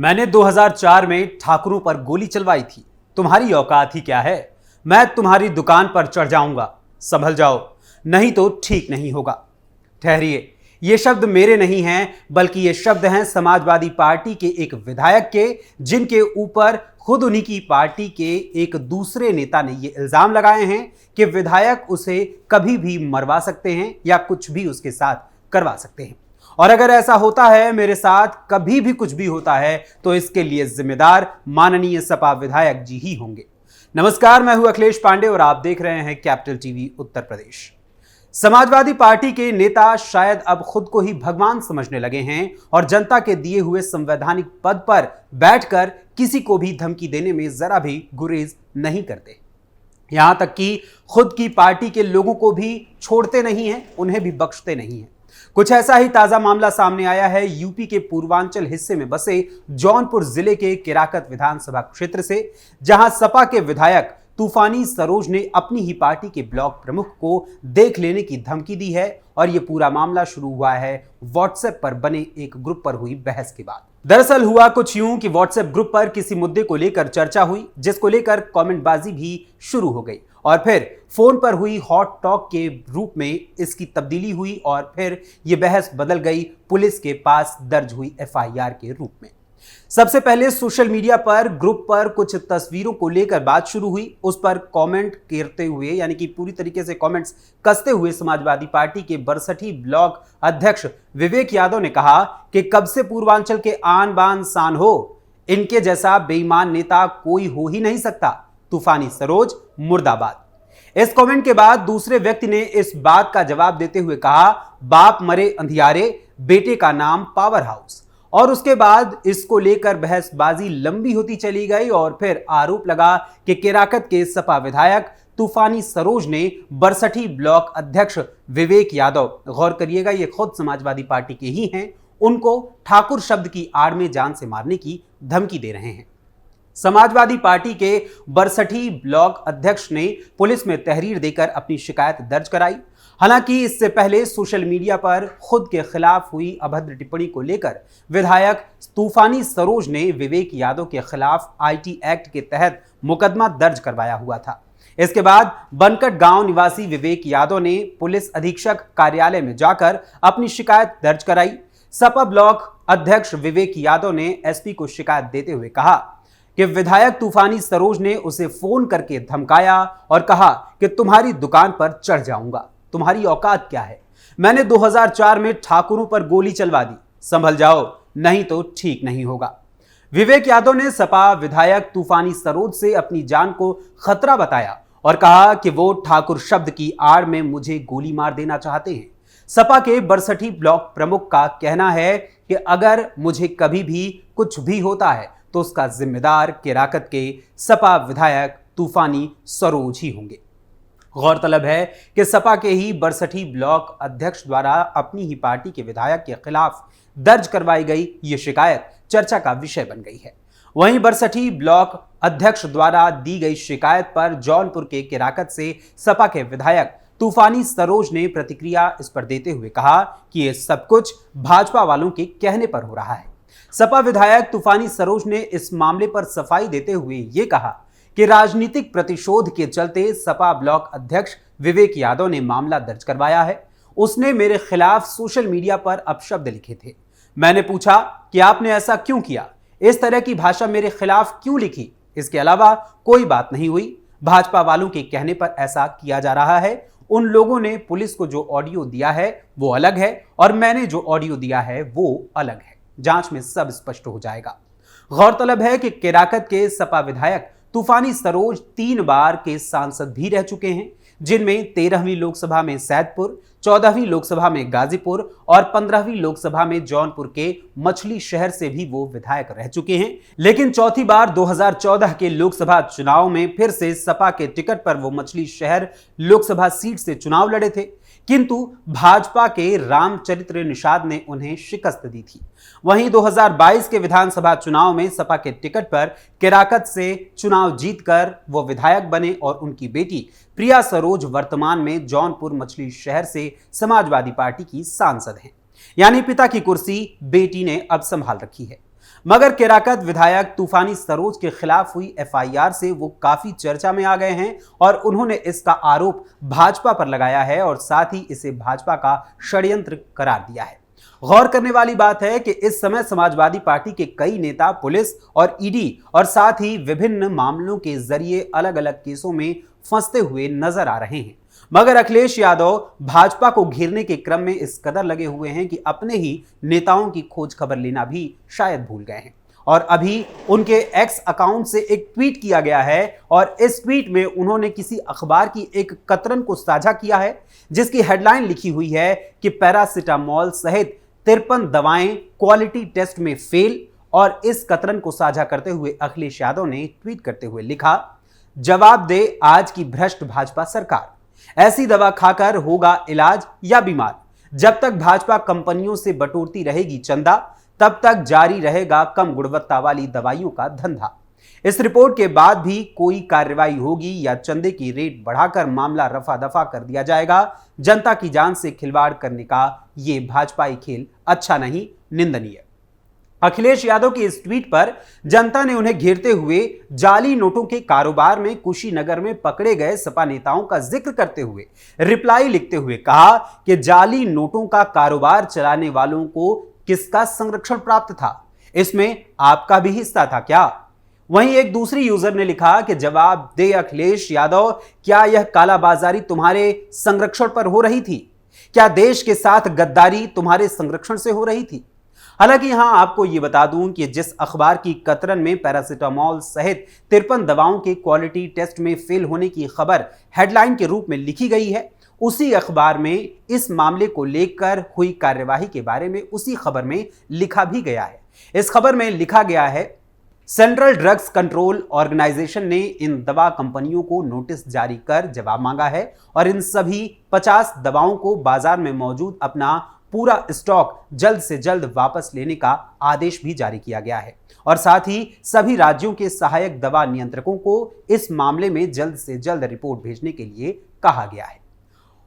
मैंने 2004 में ठाकुरों पर गोली चलवाई थी। तुम्हारी औकात ही क्या है? मैं तुम्हारी दुकान पर चढ़ जाऊंगा। संभल जाओ, नहीं तो ठीक नहीं होगा। ठहरिए, ये शब्द मेरे नहीं हैं, बल्कि ये शब्द हैं समाजवादी पार्टी के एक विधायक के, जिनके ऊपर खुद उन्हीं की पार्टी के एक दूसरे नेता ने ये इल्जाम लगाए हैं कि विधायक उसे कभी भी मरवा सकते हैं या कुछ भी उसके साथ करवा सकते हैं। और अगर ऐसा होता है, मेरे साथ कभी भी कुछ भी होता है, तो इसके लिए जिम्मेदार माननीय सपा विधायक जी ही होंगे। नमस्कार, मैं हूं अखिलेश पांडे और आप देख रहे हैं capital TV Uttar Pradesh. Samajwadi party के नेता शायद अब खुद को ही भगवान समझने लगे हैं और जनता के दिए हुए संवैधानिक पद पर बैठकर किसी को भी धमकी देने में जरा भी गुरेज नहीं करते। यहां तक कि खुद की पार्टी के लोगों को भी छोड़ते नहीं हैं, उन्हें भी बख्शते नहीं हैं। कुछ ऐसा ही ताजा मामला सामने आया है यूपी के पूर्वांचल हिस्से में बसे जौनपुर जिले के केराकत विधानसभा क्षेत्र से, जहां सपा के विधायक तूफानी सरोज ने अपनी ही पार्टी के ब्लॉक प्रमुख को देख लेने की धमकी दी है। और यह पूरा मामला शुरू हुआ है व्हाट्सएप पर बने एक ग्रुप पर हुई बहस के बाद। दरअसल हुआ कुछ यूं कि व्हाट्सएप ग्रुप पर किसी मुद्दे को लेकर चर्चा हुई, जिसको लेकर कमेंटबाजी भी शुरू हो गई और फिर फोन पर हुई हॉट टॉक के रूप में इसकी तब्दीली हुई और फिर यह बहस बदल गई पुलिस के पास दर्ज हुई एफआईआर के रूप में। सबसे पहले सोशल मीडिया पर ग्रुप पर कुछ तस्वीरों को लेकर बात शुरू हुई। उस पर कमेंट करते हुए, यानी कि पूरी तरीके से कमेंट्स कसते हुए समाजवादी पार्टी के बरसठी ब्लॉक अध्यक्ष विवेक यादव ने कहा कि कब से पूर्वांचल के आन बान शान हो, इनके जैसा बेईमान नेता कोई हो ही नहीं सकता। तूफानी सरोज मुर्दाबाद। इस कमेंट के बाद दूसरे व्यक्ति ने इस बात का जवाब देते हुए कहा, बाप मरे अंधियारे, बेटे का नाम पावर हाउस। और उसके बाद इसको लेकर बहसबाजी लंबी होती चली गई और फिर आरोप लगा कि केराकत के सपा विधायक तूफानी सरोज ने बरसठी ब्लॉक अध्यक्ष विवेक यादव, गौर करिएगा ये खुद समाजवादी पार्टी के ही हैं, उनको ठाकुर शब्द की आड़ में जान से मारने की धमकी दे रहे हैं। समाजवादी पार्टी के बरसठी ब्लॉक अध्यक्ष ने पुलिस में तहरीर देकर अपनी शिकायत दर्ज कराई। हालांकि इससे पहले सोशल मीडिया पर खुद के खिलाफ हुई अभद्र टिप्पणी को लेकर विधायक तूफानी सरोज ने विवेक यादव के खिलाफ आईटी एक्ट के तहत मुकदमा दर्ज करवाया हुआ था। इसके बाद बनकट गांव निवासी विवेक यादव ने पुलिस अधीक्षक कार्यालय में जाकर अपनी शिकायत दर्ज कराई। सपा ब्लॉक अध्यक्ष विवेक यादव ने एसपी को शिकायत देते हुए कहा कि विधायक तूफानी सरोज ने उसे फोन करके धमकाया और कहा कि तुम्हारी दुकान पर चढ़ जाऊंगा। तुम्हारी औकात क्या है? मैंने 2004 में ठाकुरों पर गोली चलवा दी। संभल जाओ, नहीं तो ठीक नहीं होगा। विवेक यादव ने सपा विधायक तूफानी सरोज से अपनी जान को खतरा बताया और कहा कि वो ठाकुर शब्द की आड़ में मुझे गोली मार देना चाहते हैं। सपा के बरसठी ब्लॉक प्रमुख का कहना है कि अगर मुझे कभी भी कुछ भी होता है तो उसका जिम्मेदार केराकत के सपा विधायक तूफानी सरोज ही होंगे। गौरतलब है कि सपा के ही बरसठी ब्लॉक अध्यक्ष द्वारा अपनी ही पार्टी के विधायक के खिलाफ दर्ज करवाई गई ये शिकायत चर्चा का विषय बन गई है। वहीं बरसठी ब्लॉक अध्यक्ष द्वारा दी गई शिकायत पर जौनपुर के केराकत से सपा के विधायक तूफानी सरोज ने प्रतिक्रिया इस पर देते हुए कहा कि ये सब कुछ भाजपा वालों के कहने पर हो रहा है। सपा विधायक तूफानी सरोज ने इस मामले पर सफाई देते हुए ये कहा कि राजनीतिक प्रतिशोध के चलते सपा ब्लॉक अध्यक्ष विवेक यादव ने मामला दर्ज करवाया है। उसने मेरे खिलाफ सोशल मीडिया पर अपशब्द लिखे थे। मैंने पूछा कि आपने ऐसा क्यों किया, इस तरह की भाषा मेरे खिलाफ क्यों लिखी। इसके अलावा कोई बात नहीं हुई। भाजपा वालों के कहने पर ऐसा किया जा रहा है। उन लोगों ने पुलिस को जो ऑडियो दिया है वो अलग है और मैंने जो ऑडियो दिया है वो अलग है। जांच में सब स्पष्ट हो जाएगा। गौरतलब है कि केराकत के सपा विधायक तूफानी सरोज 3 बार के सांसद भी रह चुके हैं, जिनमें 13वीं लोकसभा में सैदपुर, 14वीं लोकसभा में गाजीपुर और 15वीं लोकसभा में जौनपुर के मछली शहर से भी वो विधायक रह चुके हैं। लेकिन चौथी बार 2014 के लोकसभा चुनाव में फिर से सपा के टिकट पर वो मछली शहर लोकसभा सीट से चुनाव लड़े थे, किंतु भाजपा के रामचरित्र निषाद ने उन्हें शिकस्त दी थी। वहीं 2022 के विधानसभा चुनाव में सपा के टिकट पर केराकत से चुनाव जीतकर वो विधायक बने और उनकी बेटी प्रिया सरोज वर्तमान में जौनपुर मछली शहर से समाजवादी पार्टी की सांसद हैं। यानी पिता की कुर्सी बेटी ने अब संभाल रखी है। मगर केराकत विधायक तूफानी सरोज के खिलाफ हुई एफआईआर से वो काफी चर्चा में आ गए हैं और उन्होंने इसका आरोप भाजपा पर लगाया है और साथ ही इसे भाजपा का षड्यंत्र करार दिया है। गौर करने वाली बात है कि इस समय समाजवादी पार्टी के कई नेता पुलिस और ईडी और साथ ही विभिन्न मामलों के जरिए अलग अलग केसों में फंसते हुए नजर आ रहे हैं, मगर अखिलेश यादव भाजपा को घेरने के क्रम में इस कदर लगे हुए हैं कि अपने ही नेताओं की खोज खबर लेना भी शायद भूल गए हैं। और अभी उनके एक्स अकाउंट से एक ट्वीट किया गया है और इस ट्वीट में उन्होंने किसी अखबार की एक कतरन को साझा किया है जिसकी हेडलाइन लिखी हुई है कि पैरासिटामोल सहित 53 दवाएं क्वालिटी टेस्ट में फेल। और इस कतरन को साझा करते हुए अखिलेश यादव ने ट्वीट करते हुए लिखा, जवाब दे आज की भ्रष्ट भाजपा सरकार, ऐसी दवा खाकर होगा इलाज या बीमार। जब तक भाजपा कंपनियों से बटोरती रहेगी चंदा, तब तक जारी रहेगा कम गुणवत्ता वाली दवाइयों का धंधा। इस रिपोर्ट के बाद भी कोई कार्रवाई होगी या चंदे की रेट बढ़ाकर मामला रफा दफा कर दिया जाएगा। जनता की जान से खिलवाड़ करने का यह भाजपाई खेल अच्छा नहीं, निंदनीय। अखिलेश यादव के इस ट्वीट पर जनता ने उन्हें घेरते हुए जाली नोटों के कारोबार में कुशीनगर में पकड़े गए सपा नेताओं का जिक्र करते हुए रिप्लाई लिखते हुए कहा कि जाली नोटों का कारोबार चलाने वालों को किसका संरक्षण प्राप्त था, इसमें आपका भी हिस्सा था क्या? वहीं एक दूसरी यूजर ने लिखा कि जवाब दे अखिलेश यादव, क्या यह कालाबाजारी तुम्हारे संरक्षण पर हो रही थी? क्या देश के साथ गद्दारी तुम्हारे संरक्षण से हो रही थी? हालांकि यहां आपको यह बता दूं कि जिस अखबार की कतरन में पैरासिटामोल सहित 53 दवाओं के क्वालिटी टेस्ट में फेल होने की खबर हेडलाइन के रूप में लिखी गई है, उसी अखबार में इस मामले को लेकर हुई कार्यवाही के बारे में उसी खबर में लिखा भी गया है। इस खबर में लिखा गया है, सेंट्रल ड्रग्स कंट्रोल ऑर्गेनाइजेशन ने इन दवा कंपनियों को नोटिस जारी कर जवाब मांगा है और इन सभी 50 दवाओं को बाजार में मौजूद अपना पूरा स्टॉक जल्द से जल्द वापस लेने का आदेश भी जारी किया गया है और साथ ही सभी राज्यों के सहायक दवा नियंत्रकों को इस मामले में जल्द से जल्द रिपोर्ट भेजने के लिए कहा गया है।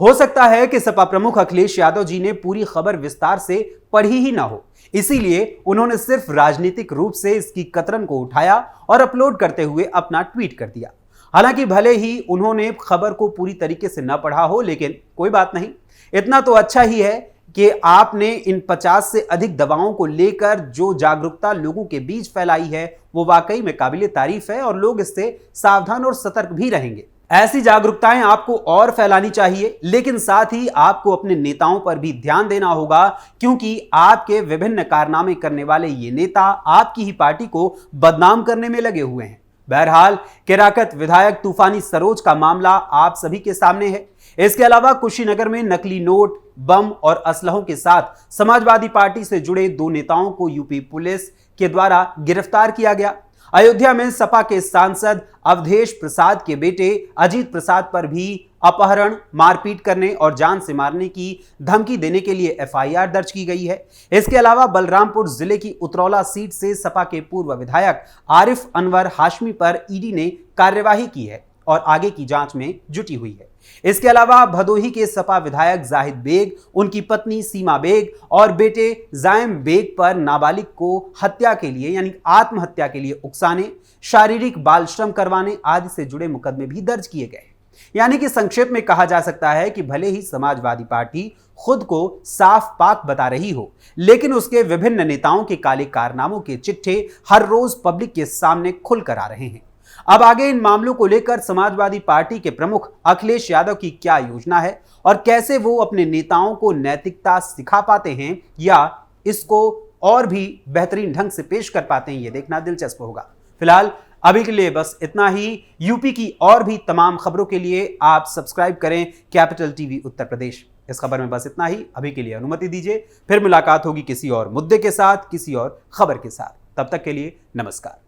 हो सकता है कि सपा प्रमुख अखिलेश यादव जी ने पूरी खबर विस्तार से पढ़ी ही ना हो, इसीलिए उन्होंने सिर्फ राजनीतिक रूप से इसकी कतरन को उठाया और अपलोड करते हुए अपना ट्वीट कर दिया। हालांकि भले ही उन्होंने खबर को पूरी तरीके से न पढ़ा हो, लेकिन कोई बात नहीं, इतना तो अच्छा ही है कि आपने इन 50 से अधिक दवाओं को लेकर जो जागरूकता लोगों के बीच फैलाई है वो वाकई में काबिले तारीफ है और लोग इससे सावधान और सतर्क भी रहेंगे। ऐसी जागरूकताएं आपको और फैलानी चाहिए, लेकिन साथ ही आपको अपने नेताओं पर भी ध्यान देना होगा, क्योंकि आपके विभिन्न कारनामे करने वाले ये नेता आपकी ही पार्टी को बदनाम करने में लगे हुए हैं। बहरहाल केराकत विधायक तूफानी सरोज का मामला आप सभी के सामने है। इसके अलावा कुशीनगर में नकली नोट, बम और असलहों के साथ समाजवादी पार्टी से जुड़े 2 नेताओं को यूपी पुलिस के द्वारा गिरफ्तार किया गया। अयोध्या में सपा के सांसद अवधेश प्रसाद के बेटे अजीत प्रसाद पर भी अपहरण, मारपीट करने और जान से मारने की धमकी देने के लिए एफआईआर दर्ज की गई है। इसके अलावा बलरामपुर जिले की उतरौला सीट से सपा के पूर्व विधायक आरिफ अनवर हाशमी पर ईडी ने कार्यवाही की है और आगे की जांच में जुटी हुई है। इसके अलावा भदोही के सपा विधायक जाहिद बेग, उनकी पत्नी सीमा बेग और बेटे जायम बेग पर नाबालिग को हत्या के लिए यानी आत्महत्या के लिए उकसाने, शारीरिक बाल श्रम करवाने आदि से जुड़े मुकदमे भी दर्ज किए गए। यानी कि संक्षेप में कहा जा सकता है कि भले ही समाजवादी पार्टी खुद को साफ पाक बता रही हो, लेकिन उसके विभिन्न नेताओं के काले कारनामों के चिट्ठे हर रोज पब्लिक के सामने खुलकर आ रहे हैं। अब आगे इन मामलों को लेकर समाजवादी पार्टी के प्रमुख अखिलेश यादव की क्या योजना है और कैसे वो अपने नेताओं को नैतिकता सिखा पाते हैं या इसको और भी बेहतरीन ढंग से पेश कर पाते हैं, ये देखना दिलचस्प होगा। फिलहाल अभी के लिए बस इतना ही। यूपी की और भी तमाम खबरों के लिए आप सब्सक्राइब करें कैपिटल टीवी उत्तर प्रदेश। इस खबर में बस इतना ही। अभी के लिए अनुमति दीजिए, फिर मुलाकात होगी किसी और मुद्दे के साथ, किसी और खबर के साथ। तब तक के लिए नमस्कार।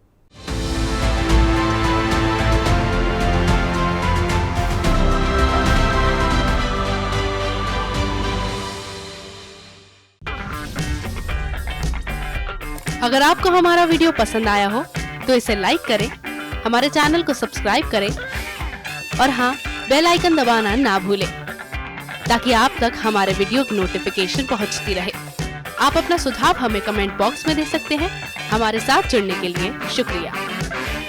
अगर आपको हमारा वीडियो पसंद आया हो तो इसे लाइक करें, हमारे चैनल को सब्सक्राइब करें और हाँ, बेल आइकन दबाना ना भूलें ताकि आप तक हमारे वीडियो की नोटिफिकेशन पहुंचती रहे। आप अपना सुझाव हमें कमेंट बॉक्स में दे सकते हैं। हमारे साथ जुड़ने के लिए शुक्रिया।